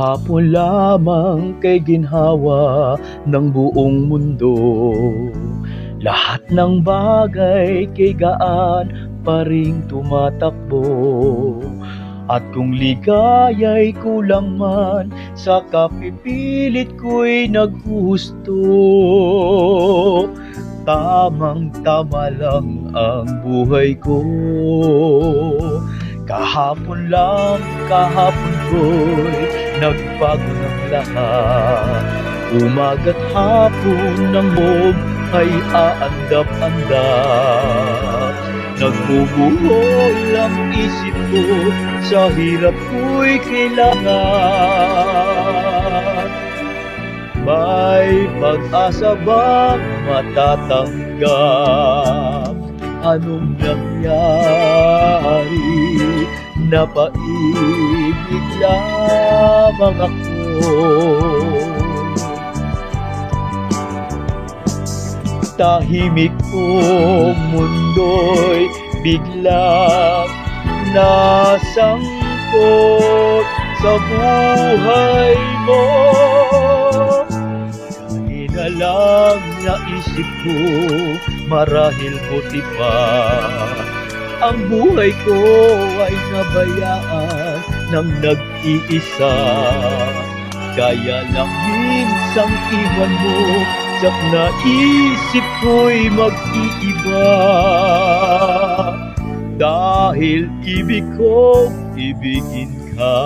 Kahapon lamang kay ginhawa ng buong mundo. Lahat ng bagay kay gaan pa ring tumatakbo. At kung ligaya'y kulang man, sa kapipilit ko'y naghusto. Tamang-tama lang ang buhay ko. Kahapon ko'y nagbago ng lahat. Umaga't hapon ng mob ay aandap-andap. Nagbubuhol ang isip ko, sa hirap ko'y kailangan. May pag-asa bang matatanggap? Anong nangyari? Napaibig lamang ako. Tahimik kong mundo'y biglang nasangkot sa buhay mo. Kanina lang naisip ko, marahil buti pa ang buhay ko ay nabayaan ng nag-iisa. Kaya lang minsang iwan mo, sak naisip ko'y mag-iiba. Dahil ibig ko, ibigin ka.